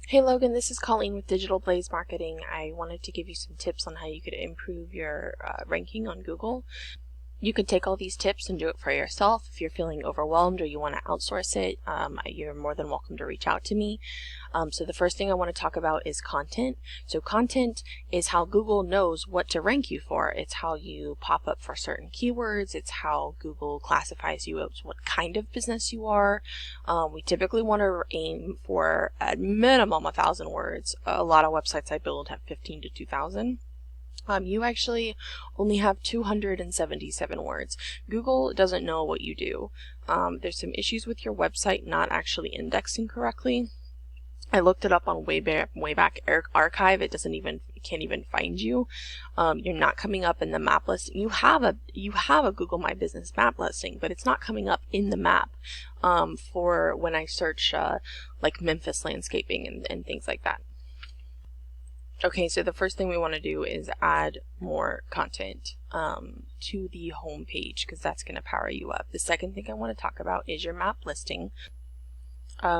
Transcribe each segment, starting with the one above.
Hey Logan, this is Colleen with Digital Blaze Marketing. I wanted to give you some tips on how you could improve your ranking on Google. You can take all these tips and do it for yourself. If you're feeling overwhelmed or you want to outsource it, you're more than welcome to reach out to me. So the first thing I want to talk about is content. So content is how Google knows what to rank you for. It's how you pop up for certain keywords. It's how Google classifies you as what kind of business you are. We typically want to aim for at minimum 1,000 words. A lot of websites I build have 15 to 2,000. You actually only have 277 words. Google doesn't know what you do. There's some issues with your website not actually indexing correctly. I looked it up on Wayback Archive. It can't even find you. You're not coming up in the map list. You have a Google My Business map listing, but it's not coming up in the map for when I search like Memphis landscaping and things like that. Okay, so the first thing we want to do is add more content to the home page because that's going to power you up. The second thing I want to talk about is your map listing.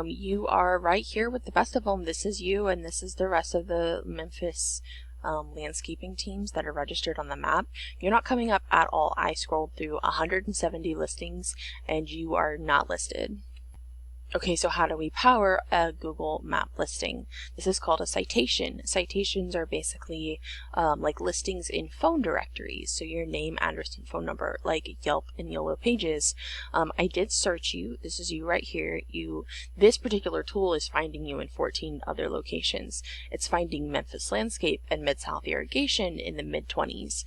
You are right here with the best of them. This is you and this is the rest of the Memphis landscaping teams that are registered on the map. You're not coming up at all. I scrolled through 170 listings and you are not listed. Okay, so how do we power a Google map listing? This is called a citation. Citations are basically like listings in phone directories. So your name, address, and phone number, like Yelp and Yellow Pages. I did search you. This is you right here. This particular tool is finding you in 14 other locations. It's finding Memphis Landscape and Mid-South Irrigation in the mid-20s.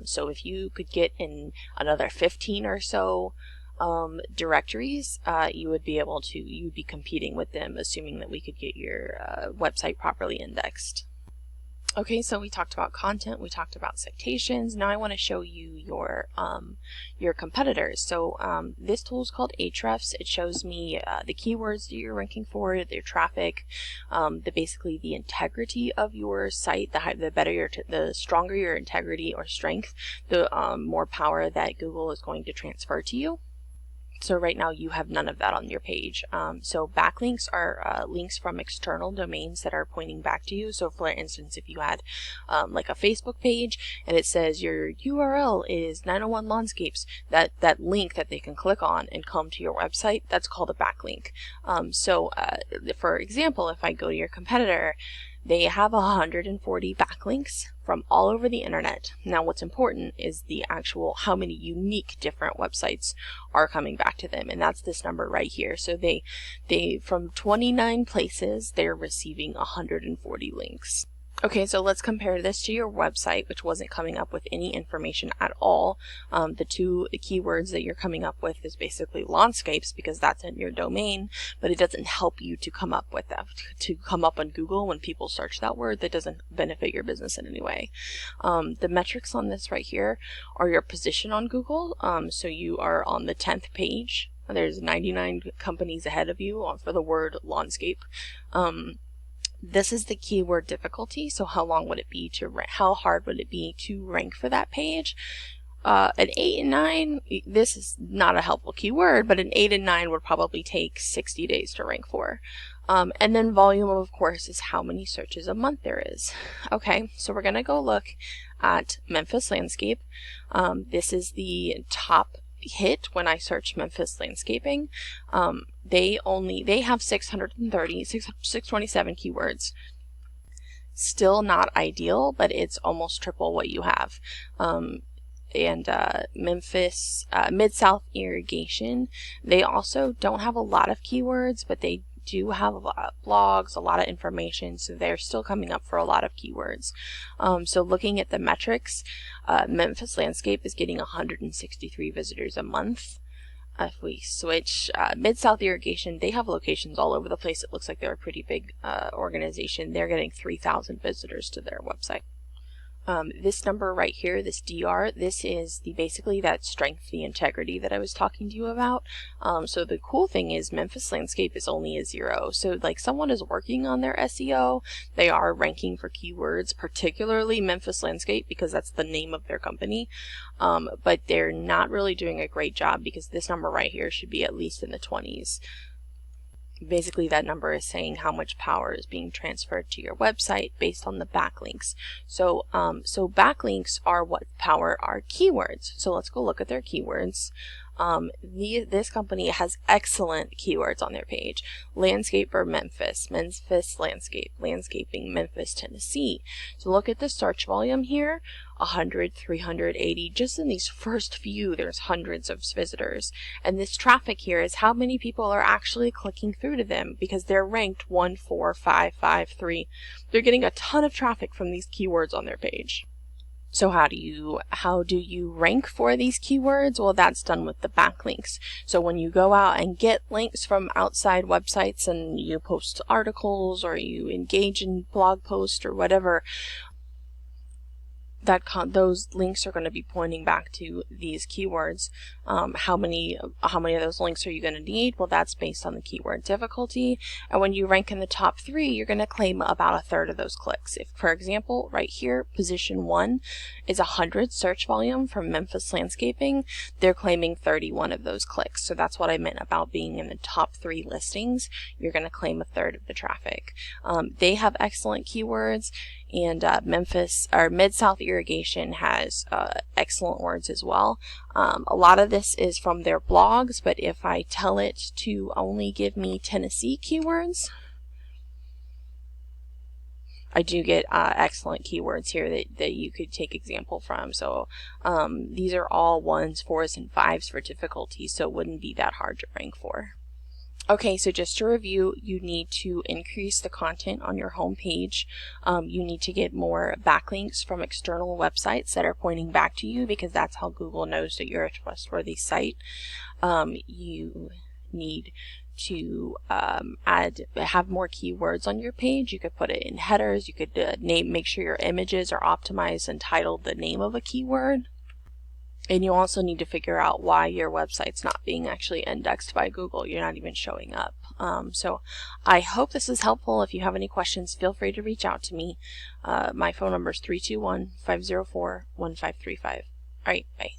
So if you could get in another 15 or so directories, you'd be competing with them, assuming that we could get your website properly indexed. Okay, so we talked about content, we talked about citations. Now I want to show you your competitors. So this tool is called Ahrefs. It shows me the keywords that you're ranking for, their traffic, basically the integrity of your site. The stronger your integrity or strength, the more power that Google is going to transfer to you. So right now you have none of that on your page. So backlinks are links from external domains that are pointing back to you. So for instance, if you had like a Facebook page and it says your URL is 901 Lawnscapes, that link that they can click on and come to your website, that's called a backlink. For example, if I go to your competitor, they have 140 backlinks from all over the internet. Now what's important is the actual how many unique different websites are coming back to them, and that's this number right here. So they from 29 places they're receiving 140 links. Okay, so let's compare this to your website, which wasn't coming up with any information at all. The two keywords that you're coming up with is basically Lawnscapes because that's in your domain, but it doesn't help you to come up with that. To come up on Google when people search that word, that doesn't benefit your business in any way. The metrics on this right here are your position on Google. So you are on the 10th page. There's 99 companies ahead of you for the word Lawnscape. This is the keyword difficulty. So how long would it be how hard would it be to rank for that page? An 8 and 9, this is not a helpful keyword, but an 8 and 9 would probably take 60 days to rank for. And then volume, of course, is how many searches a month there is. Okay, so we're going to go look at Memphis Landscape. This is the top hit when I search Memphis landscaping. They have 627 keywords. Still not ideal, but it's almost triple what you have. Memphis Mid-South Irrigation, they also don't have a lot of keywords, but they do have a lot of blogs, a lot of information, so they're still coming up for a lot of keywords. So looking at the metrics, Memphis Landscape is getting 163 visitors a month. If we switch Mid-South Irrigation, they have locations all over the place. It looks like they're a pretty big organization. They're getting 3,000 visitors to their website. This number right here, this DR, this is basically that strength, the integrity that I was talking to you about. So the cool thing is Memphis Landscape is only a 0. So like someone is working on their SEO, they are ranking for keywords, particularly Memphis Landscape because that's the name of their company. But they're not really doing a great job because this number right here should be at least in the 20s. Basically, that number is saying how much power is being transferred to your website based on the backlinks. So, backlinks are what power our keywords. So let's go look at their keywords. This company has excellent keywords on their page. Landscaper Memphis, Memphis landscape, landscaping Memphis, Tennessee. So look at the search volume here, 100, 380. Just in these first few, there's hundreds of visitors. And this traffic here is how many people are actually clicking through to them, because they're ranked 1, 4, 5, 5, 3. They're getting a ton of traffic from these keywords on their page. So how do you rank for these keywords? Well, that's done with the backlinks. So when you go out and get links from outside websites and you post articles or you engage in blog posts or whatever, those links are going to be pointing back to these keywords. How many of those links are you going to need? Well, that's based on the keyword difficulty. And when you rank in the top 3, you're going to claim about a third of those clicks. If, for example, right here, position 1 is 100 search volume from Memphis landscaping, they're claiming 31 of those clicks. So that's what I meant about being in the top 3 listings. You're going to claim a third of the traffic. They have excellent keywords. And Memphis, or Mid-South Irrigation, has excellent words as well. A lot of this is from their blogs, but if I tell it to only give me Tennessee keywords, I do get excellent keywords here that you could take example from. So these are all 1s, 4s, and 5s for difficulty, so it wouldn't be that hard to rank for. Okay, so just to review, you need to increase the content on your home page. You need to get more backlinks from external websites that are pointing back to you, because that's how Google knows that you're a trustworthy site. You need to have more keywords on your page. You could put it in headers. You could make sure your images are optimized and titled the name of a keyword. And you also need to figure out why your website's not being actually indexed by Google. You're not even showing up. So I hope this is helpful. If you have any questions, feel free to reach out to me. My phone number is 321-504-1535. All right, bye.